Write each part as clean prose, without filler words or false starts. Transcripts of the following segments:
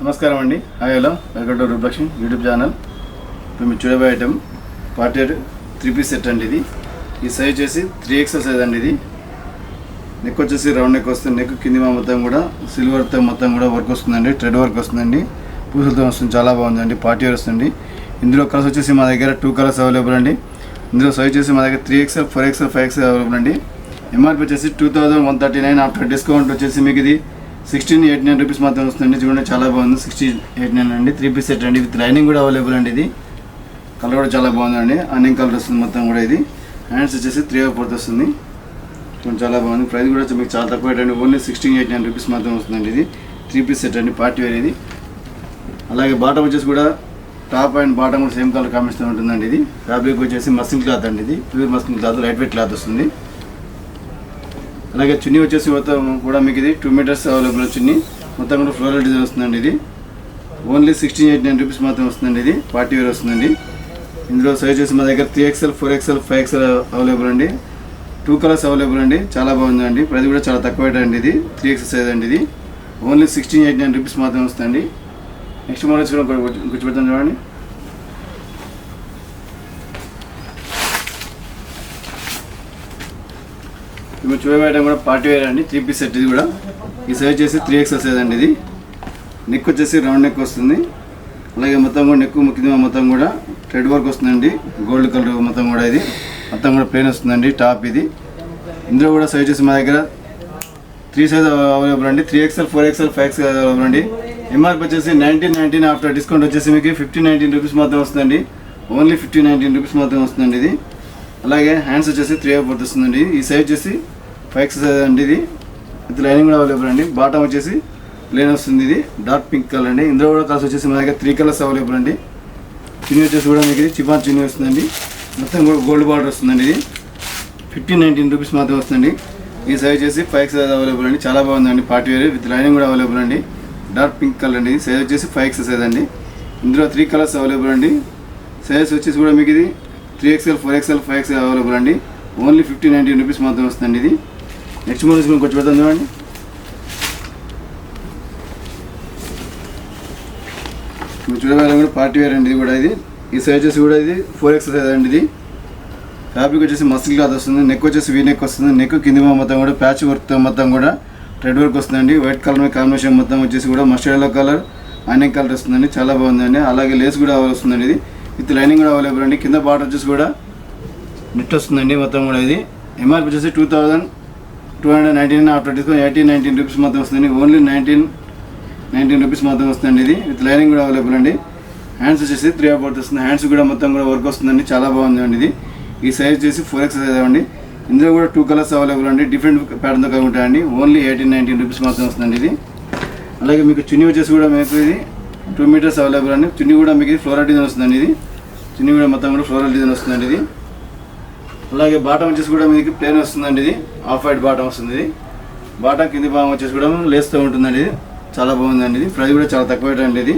నమస్కారం అండి. Hi, hello, welcome to Rupalakshmi YouTube channel. ఇప్పుడు మీరు చూడబోయే ఐటమ్ పార్టీ 3 సెట్ అండి. ఇది ఈ సైజ్ వచ్చేసి 3XL సైజ్ అండి. ఇది నెక్ వచ్చేసి రౌండ్ నెక్ వస్తుంది. నెక్ కింది మొత్తం కూడా సిల్వర్తో మొత్తం కూడా వర్క్ వస్తుందండి. థ్రెడ్ వర్క్ వస్తుందండి. పూసలతో వస్తుంది. చాలా బాగుందండి. పార్టీ వేర్ వస్తుంది. ఇందులో కలర్స్ వచ్చేసి మా దగ్గర 2 కలర్స్ అవైలబుల్ అండి. ఇందులో సైజ్ వచ్చేసి మా దగ్గర 3XL, 4XL, 5XL అవైలబుల్ అండి. ఎంఆర్పీ వచ్చేసి 2139. ఆఫ్టర్ డిస్కౌంట్ వచ్చేసి మీకు ఇది 1689 రూపీస్ మాత్రం వస్తుందండి. చూడండి, చాలా బాగుంది. 1689 అండి. 3 సెట్ అండి. విత్ లైనింగ్ కూడా అవైలబుల్ అండి. ఇది కలర్ కూడా చాలా బాగుందండి. అన్నింగ్ కలర్ వస్తుంది మొత్తం కూడా. ఇది హ్యాండ్స్ వచ్చేసి 3/4 వస్తుంది. చూడండి, చాలా బాగుంది. ప్రైస్ కూడా మీకు చాలా తక్కువ రేట్ అండి. ఓన్లీ 1689 రూపీస్ మాత్రం వస్తుందండి. ఇది 3 సెట్ అండి. పార్టీ వేర్ ఇది. అలాగే బాటమ్ వచ్చేసి కూడా టాప్ అండ్ బాటమ్ కూడా సేమ్ కలర్ కాంబినేషన్ ఉంటుందండి. ఇది ఫ్యాబ్రిక్ వచ్చేసి మస్లిన్ క్లాత్ అండి. ఇది pure muslin cloth, light weight cloth వస్తుంది. అలాగే చున్నీ వచ్చేసి మొత్తం కూడా మీకు ఇది 2 మీటర్స్ అవైలబుల్ చున్నీ. మొత్తం కూడా ఫ్లోరల్ డిజైన్ వస్తుందండి. ఇది ఓన్లీ 1689 రూపీస్ మాత్రం వస్తుందండి. ఇది పార్టీ వేర్ వస్తుందండి. ఇందులో సైజ్ వచ్చేసి మా దగ్గర 3XL, 4XL, 5XL అవైలబుల్ అండి. 2 కలర్స్ అవైలబుల్ అండి. చాలా బాగుందండి. ప్రైస్ కూడా చాలా తక్కువ రేట్ అండి. ఇది 3XL సైజ్ అండి. ఇది ఓన్లీ 1689 రూపీస్ మాత్రం వస్తుందండి. నెక్స్ట్ మోడల్స్ కూడా కూర్చోబెడతాను చూడండి. ఇప్పుడు చూడబోయడం కూడా పార్టీ వేర్ అండి. 3 సెట్ ఇది కూడా. ఈ సైజ్ వచ్చేసి 3XL సైజ్ అండి. ఇది నెక్ వచ్చేసి రౌండ్ నెక్ వస్తుంది. అలాగే మొత్తం కూడా నెక్ కింద మొత్తం కూడా థ్రెడ్ వర్క్ వస్తుందండి. గోల్డ్ కలర్ మొత్తం కూడా. ఇది మొత్తం కూడా ప్లెయిన్ వస్తుందండి. టాప్ ఇది. ఇందులో కూడా సైజ్ వచ్చేసి మా దగ్గర 3 సైజ్ అవైలబుల్ అండి. 3XL, 4XL, 5XL అవైలబుల్ అండి. ఎంఆర్పీ వచ్చేసి 1919. ఆఫ్టర్ డిస్కౌంట్ వచ్చేసి మీకు 1519 రూపీస్ మాత్రం వస్తుందండి. ఓన్లీ 1519 రూపీస్ మాత్రం వస్తుందండి. ఇది అలాగే హ్యాండ్స్ వచ్చేసి 3/4 వస్తుందండి. ఈ సైజ్ వచ్చేసి 5XL సైజ్ అండి. ఇది విత్ లైనింగ్ కూడా అవైలబుల్ అండి. బాటమ్ వచ్చేసి ప్లెయిన్ వస్తుంది. ఇది డార్క్ పింక్ కలర్ అండి. ఇందులో కూడా కలర్స్ వచ్చేసి మా దగ్గర 3 కలర్స్ అవైలబుల్ అండి. చున్నీ వచ్చేసి కూడా మీకు ఇది చిఫాన్ చున్నీ వస్తుందండి. మొత్తం కూడా గోల్డ్ బార్డర్ వస్తుందండి. ఇది 1519 రూపీస్ మాత్రం వస్తుందండి. ఈ సైజ్ వచ్చేసి 5XL అవైలబుల్ అండి. చాలా బాగుందండి. పార్టీ వేర్ విత్ లైనింగ్ కూడా అవైలబుల్ అండి. డార్క్ పింక్ కలర్ అండి. సైజ్ వచ్చేసి 5XL సైజ్ అండి. ఇందులో 3 కలర్స్ అవైలబుల్ అండి. సైజ్ వచ్చేసి కూడా మీకు ఇది 3XL, 4XL, 5XL అవైలబుల్ అండి. ఓన్లీ 1519 రూపీస్ మాత్రం వస్తుందండి. ఇది నెక్స్ట్ మోడల్స్ మేము కొంచెం పెడతాం చూడండి. మీరు చూడగలం కూడా పార్టీ వేర్ అండి. ఇది కూడా ఇది. ఈ సైజ్ వచ్చేసి కూడా ఇది 4XL సైజ్ అండి. ఇది ఫ్యాబ్రిక్ వచ్చేసి మస్లిన్ క్లాత్ వస్తుంది. నెక్ వచ్చేసి వీ నెక్ వస్తుంది. నెక్ కింది మొత్తం కూడా ప్యాచ్ వర్క్తో మొత్తం కూడా థ్రెడ్ వర్క్ వస్తుందండి. వైట్ కలర్ మీద కాంబినేషన్ మొత్తం వచ్చేసి కూడా mustard yellow colour, onion colour వస్తుందండి. చాలా బాగుందండి. అలాగే లేస్ కూడా వస్తుందండి. ఇది విత్ లైనింగ్ కూడా అవైలబుల్ అండి. కింద బార్డర్ వచ్చేసి కూడా నెట్ వస్తుందండి. మొత్తం కూడా ఇది ఎంఆర్పీ వచ్చేసి 2299. ఆఫ్టర్ డిస్కౌంట్ 1819 రూపీస్ మాత్రం వస్తుందండి. ఓన్లీ 1919 రూపీస్ మాత్రం వస్తుందండి. ఇది విత్ లైనింగ్ కూడా అవైలబుల్ అండి. హ్యాండ్స్ వచ్చేసి 3/4 వస్తుంది. హ్యాండ్స్ కూడా మొత్తం కూడా వర్క్ వస్తుందండి. చాలా బాగుందండి. ఇది ఈ సైజ్ వచ్చేసి 4XL సైజ్ అండి. ఇందులో కూడా 2 కలర్స్ అవైలబుల్ అండి. డిఫరెంట్ ప్యాటర్న్తో కలిగి ఉంటాయండి. ఓన్లీ 1819 రూపీస్ మాత్రం వస్తుందండి. ఇది అలాగే మీకు చున్నీ వచ్చేసి కూడా మీకు ఇది 2 మీటర్స్ అవైలబుల్ అండి. చున్నీ కూడా మీకు ఇది ఫ్లోరల్ డిజైన్ వస్తుందండి. ఇది చున్నీ కూడా మొత్తం కూడా ఫ్లోరల్ డిజైన్ వస్తుందండి. ఇది అలాగే బాటమ్ వచ్చేసి కూడా మీకు ప్లెయిన్ వస్తుందండి. ఇది ఆఫ్ వైట్ బాటమ్ వస్తుంది. ఇది బాటమ్ కింది భాగం వచ్చేసి కూడా లేస్తూ ఉంటుందండి. ఇది చాలా బాగుందండి. ఇది ప్రైస్ కూడా చాలా తక్కువ రేట్ అండి. ఇది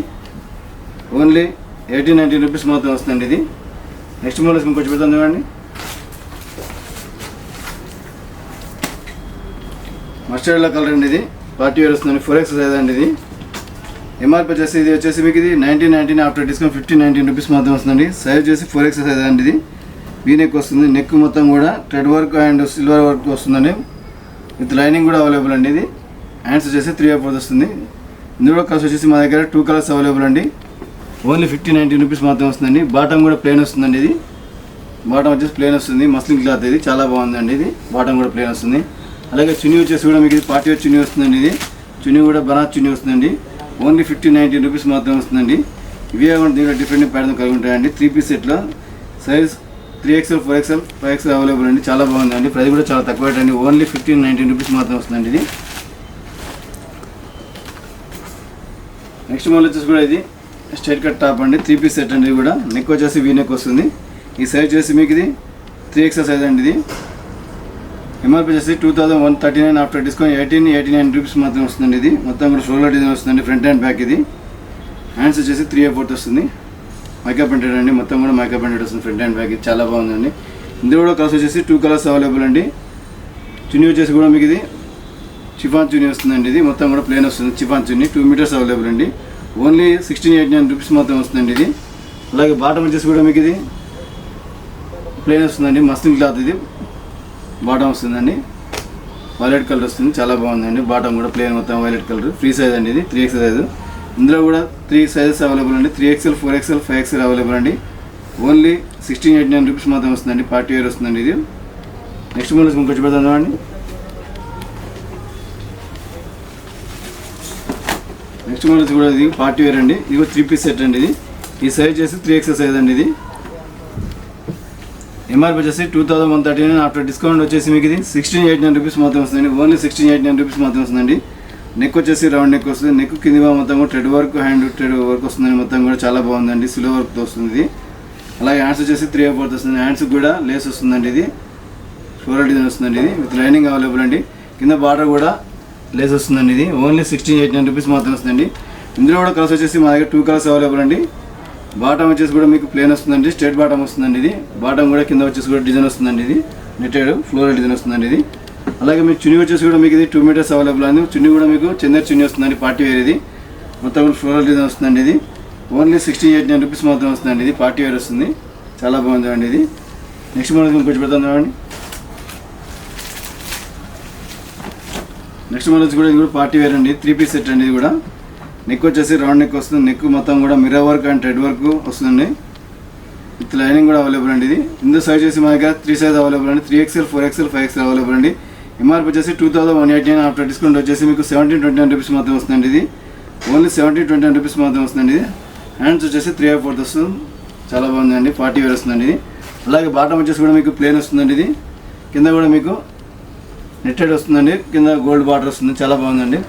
ఓన్లీ 1819 రూపీస్ మాత్రం వస్తుందండి. ఇది నెక్స్ట్ మోడల్స్ మీకు కొంచెం పెడతాం చూడండి. మస్టర్డ్ ఎల్లో కలర్ అండి. ఇది పార్టీ వేర్ వస్తుందండి. 4XL సైజ్ అండి. ఇది ఎంఆర్పీ వచ్చేసి ఇది వచ్చేసి మీకు ఇది 1919. ఆఫ్టర్ డిస్కౌంట్ 1519 రూపీస్ మాత్రం వస్తుందండి. సైజ్ వచ్చేసి 4XL సైజ్ అండి. ఇది వీ నెక్ వస్తుంది. నెక్ మొత్తం కూడా thread work and silver work వస్తుందండి. విత్ లైనింగ్ కూడా అవైలబుల్ అండి. ఇది హ్యాండ్స్ వచ్చేసి 3/4 వస్తుంది. ఇందులో కలర్స్ వచ్చేసి మా దగ్గర 2 కలర్స్ అవైలబుల్ అండి. ఓన్లీ 1519 రూపీస్ మాత్రం వస్తుందండి. బాటమ్ కూడా ప్లెయిన్ వస్తుందండి. ఇది బాటమ్ వచ్చేసి ప్లెయిన్ వస్తుంది. Muslin cloth. ఇది చాలా బాగుందండి. ఇది బాటమ్ కూడా ప్లెయిన్ వస్తుంది. అలాగే చున్నీ వచ్చేసి కూడా మీకు ఇది పార్టీ వేర్ చున్నీ వస్తుందండి. ఇది చున్నీ కూడా బనారస్ చున్నీ వస్తుందండి. ఓన్లీ 1519 రూపీస్ మాత్రం వస్తుందండి. ఇవే కూడా దీంట్లో డిఫరెంట్ ప్యాటర్న్ కలిగి ఉంటాయండి. 3 సెట్లో size 3XL, 4XL, 5XL available అండి. చాలా బాగుందండి. ప్రైస్ కూడా చాలా తక్కువ రేట్ అండి. ఓన్లీ 1519 రూపీస్ మాత్రం వస్తుందండి. ఇది నెక్స్ట్ మోడల్ వచ్చేసి కూడా ఇది స్ట్రైట్ కట్ టాప్ అండి. 3 సెట్ అండి. ఇది కూడా నెక్ వచ్చేసి వీ నెక్ వస్తుంది. ఈ సైజ్ వచ్చేసి మీకు ఇది 3XL సైజ్ అండి. ఇది ఎంఆర్పీ వచ్చేసి 2139. ఆఫ్టర్ డిస్కౌంట్ 1889 రూపీస్ మాత్రం వస్తుందండి. ఇది మొత్తం కూడా షోల్డర్ డిజైన్ వస్తుందండి. Front and back. ఇది హ్యాండ్స్ వచ్చేసి 3/4 వస్తుంది. మేకప్ ప్రింటెడ్ అండి. మొత్తం కూడా మేకప్ ప్రింటెడ్ వస్తుంది. Front and back. ఇది చాలా బాగుందండి. ఇందులో కూడా కలర్స్ వచ్చేసి 2 కలర్స్ అవైలబుల్ అండి. చున్నీ వచ్చేసి కూడా మీకు ఇది చిఫాన్ చున్నీ వస్తుందండి. ఇది మొత్తం కూడా ప్లేన్ వస్తుంది. చిఫాన్ చున్నీ 2 మీటర్స్ అవైలబుల్ అండి. ఓన్లీ 1689 రూపీస్ మాత్రం వస్తుందండి ఇది. అలాగే బాటమ్ వచ్చేసి కూడా మీకు ఇది ప్లెయిన్ వస్తుందండి, మస్లిన్ క్లాత్ ఇది బాటమ్ వస్తుందండి, వైలెట్ కలర్ వస్తుంది, చాలా బాగుందండి. బాటమ్ కూడా ప్లెయిన్ మొత్తం వైలెట్ కలర్, ఫ్రీ సైజ్ అండి ఇది, 3XL సైజు. ఇందులో కూడా 3 సైజెస్ అవైలబుల్ అండి, 3XL, 4XL, 5XL అవైలబుల్ అండి. ఓన్లీ 1689 రూపీస్ మాత్రం వస్తుందండి, పార్టీ వేర్ వస్తుందండి ఇది. నెక్స్ట్ మోడల్స్ ఇంకొచ్చి పెడతాం అండి. నెక్స్ట్ మోడల్స్ కూడా ఇది పార్టీ వేర్ అండి, ఇది 3 పీస్ సెట్ అండి ఇది. ఈ సైజ్ చేసి 3XL సైజ్ అండి ఇది. ఎంఆర్పి వచ్చేసి 2139, ఆఫ్టర్ డిస్కౌంట్ వచ్చేసి మీకు ఇది 1689 రూపీస్ మాత్రం వస్తుందండి, ఓన్లీ 1689 రూపీస్ మాత్రం వస్తుందండి. నెక్ వచ్చేసి రౌండ్ నెక్ వస్తుంది, నెక్ కింది మొత్తం కూడా thread work, hand thread work వస్తుందండి, మొత్తం కూడా చాలా బాగుందండి, సిల్వర్ వర్క్తో వస్తుంది ఇది. అలాగే హ్యాండ్స్ వచ్చేసి 3/4 వస్తుంది, హ్యాండ్స్ కూడా లేస్ వస్తుందండి, ఇది ఫ్లోరల్ డిజైన్ వస్తుందండి, ఇది విత్ లైనింగ్ అవైలబుల్ అండి. కింద బార్డర్ కూడా లేస్ వస్తుందండి, ఇది ఓన్లీ 1689 రూపీస్ మాత్రం వస్తుందండి. ఇందులో కూడా కలర్స్ వచ్చేసి మా దగ్గర 2 కలర్స్ అవైలబుల్ అండి. బాటమ్ వచ్చేసి కూడా మీకు ప్లేన్ వస్తుందండి, స్ట్రైట్ బాటమ్ వస్తుందండి ఇది. బాటమ్ కూడా కింద వచ్చేసి కూడా డిజైన్ వస్తుందండి, ఇది నెట్టెడ్ ఫ్లోరల్ డిజైన్ వస్తుందండి ఇది. అలాగే మీకు చున్నీ వచ్చేసి కూడా మీకు ఇది 2 మీటర్స్ అవైలబుల్ అండి. చున్నీ కూడా మీకు చందర్ చున్నీ వస్తుందండి, పార్టీ వేర్ ఇది, మొత్తం కూడా ఫ్లోరల్ డిజైన్ వస్తుందండి, ఇది ఓన్లీ 1689 రూపీస్ మాత్రం వస్తుందండి, ఇది పార్టీ వేర్ వస్తుంది, చాలా బాగుందండి ఇది. నెక్స్ట్ మోడల్ కొంచెం పెడతాం చూడండి. నెక్స్ట్ మోడల్స్ కూడా ఇది కూడా పార్టీ వేర్ అండి, 3 పీస్ సెట్ అండి. ఇది కూడా నెక్ వచ్చేసి రౌండ్ నెక్ వస్తుంది, నెక్ మొత్తం కూడా mirror work and thread work వస్తుందండి, విత్ లైనింగ్ కూడా అవైలబుల్ అండి. ఇది ఇందులో సైజ్ చేసి మా దగ్గర 3 సైజ్ అవైలబుల్ అండి, 3XL, 4XL, 5XL అవైలబుల్ అండి. ఎంఆర్పి వచ్చేసి 2189, ఆఫ్టర్ డిస్కౌంట్ వచ్చేసి మీకు 1729 రూపీస్ మాత్రం వస్తుందండి, ఇది ఓన్లీ 1729 రూపీస్ మాత్రం వస్తుందండి. ఇది హ్యాండ్స్ వచ్చేసి 3/4 వస్తుంది, చాలా బాగుందండి, పార్టీ వేర్ వస్తుందండి ఇది. అలాగే బాటమ్ వచ్చేసి కూడా మీకు ప్లేన్ వస్తుందండి, ఇది కింద కూడా మీకు నెట్టెడ్ వస్తుందండి, కింద గోల్డ్ బార్డర్ వస్తుంది, చాలా బాగుందండి.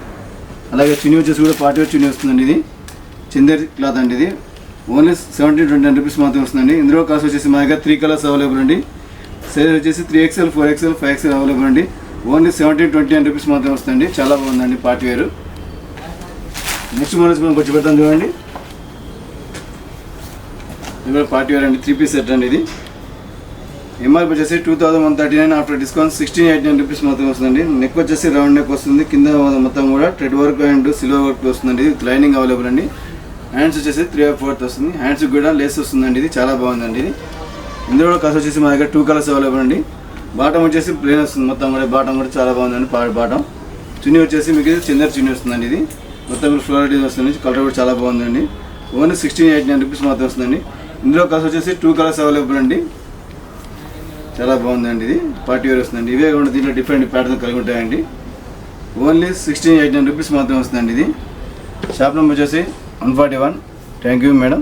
అలాగే చున్నీ వచ్చేసి కూడా పార్టీ వేర్ చున్నీ వస్తుందండి, ఇది చందేరి క్లాత్ అండి, ఇది ఓన్లీ 1729 రూపీస్ మాత్రం వస్తుందండి. ఇందులో కాస్ట్ వచ్చేసి మా దగ్గర 3 కలర్స్ అవైలబుల్ అండి. సైజ్ వచ్చేసి 3XL, 4XL, 5XL అవైలబుల్ అండి. ఓన్లీ 1729 రూపీస్ మాత్రం వస్తుందండి, చాలా బాగుందండి పార్టీ వేర్. నెక్స్ట్ మోడల్స్ మనం వచ్చి పెడతాం చూడండి. ఇది కూడా పార్టీ వేర్ అండి, 3 పీస్ సెట్ అండి. ఇది ఎంఆర్పి వచ్చేసి 2139, ఆఫ్టర్ డిస్కౌంట్ 1689 రూపీస్ మాత్రం వస్తుందండి. నెక్ వచ్చేసి రౌండ్ నెక్ వస్తుంది, కింద మొత్తం కూడా thread work and silver work వస్తుందండి, ఇది లైనింగ్ అవైలబుల్ అండి. హ్యాండ్స్ వచ్చేసి 3/4 వస్తుంది, హ్యాండ్స్ కూడా లేస్ వస్తుందండి, ఇది చాలా బాగుందండి. ఇది ఇందులో కూడా కలర్స్ వచ్చేసి మా దగ్గర 2 కలర్స్ అవైలబుల్ అండి. బాటమ్ వచ్చేసి ప్లేన్ వస్తుంది, మొత్తం కూడా బాటమ్ కూడా చాలా బాగుందండి బాటమ్. చున్నీ వచ్చేసి మీకు ఇది చందర్ చున్నీ వస్తుందండి, ఇది మొత్తం కూడా ఫ్లోరల్ డిజైన్ వస్తుంది, కలర్ కూడా చాలా బాగుందండి. ఓన్లీ 1689 రూపీస్ మాత్రం వస్తుందండి. ఇందులో కలర్స్ వచ్చేసి 2 కలర్స్ అవైలబుల్ అండి, చాలా బాగుందండి, ఇది పార్టీ వేర్ వస్తుందండి. ఇవే కూడా దీంట్లో డిఫరెంట్ ప్యాటర్న్ కలిగి ఉంటాయండి. ఓన్లీ 1689 రూపీస్ మాత్రం వస్తుందండి. ఇది షాప్ నెంబర్ వచ్చేసి 141. Thank you madam.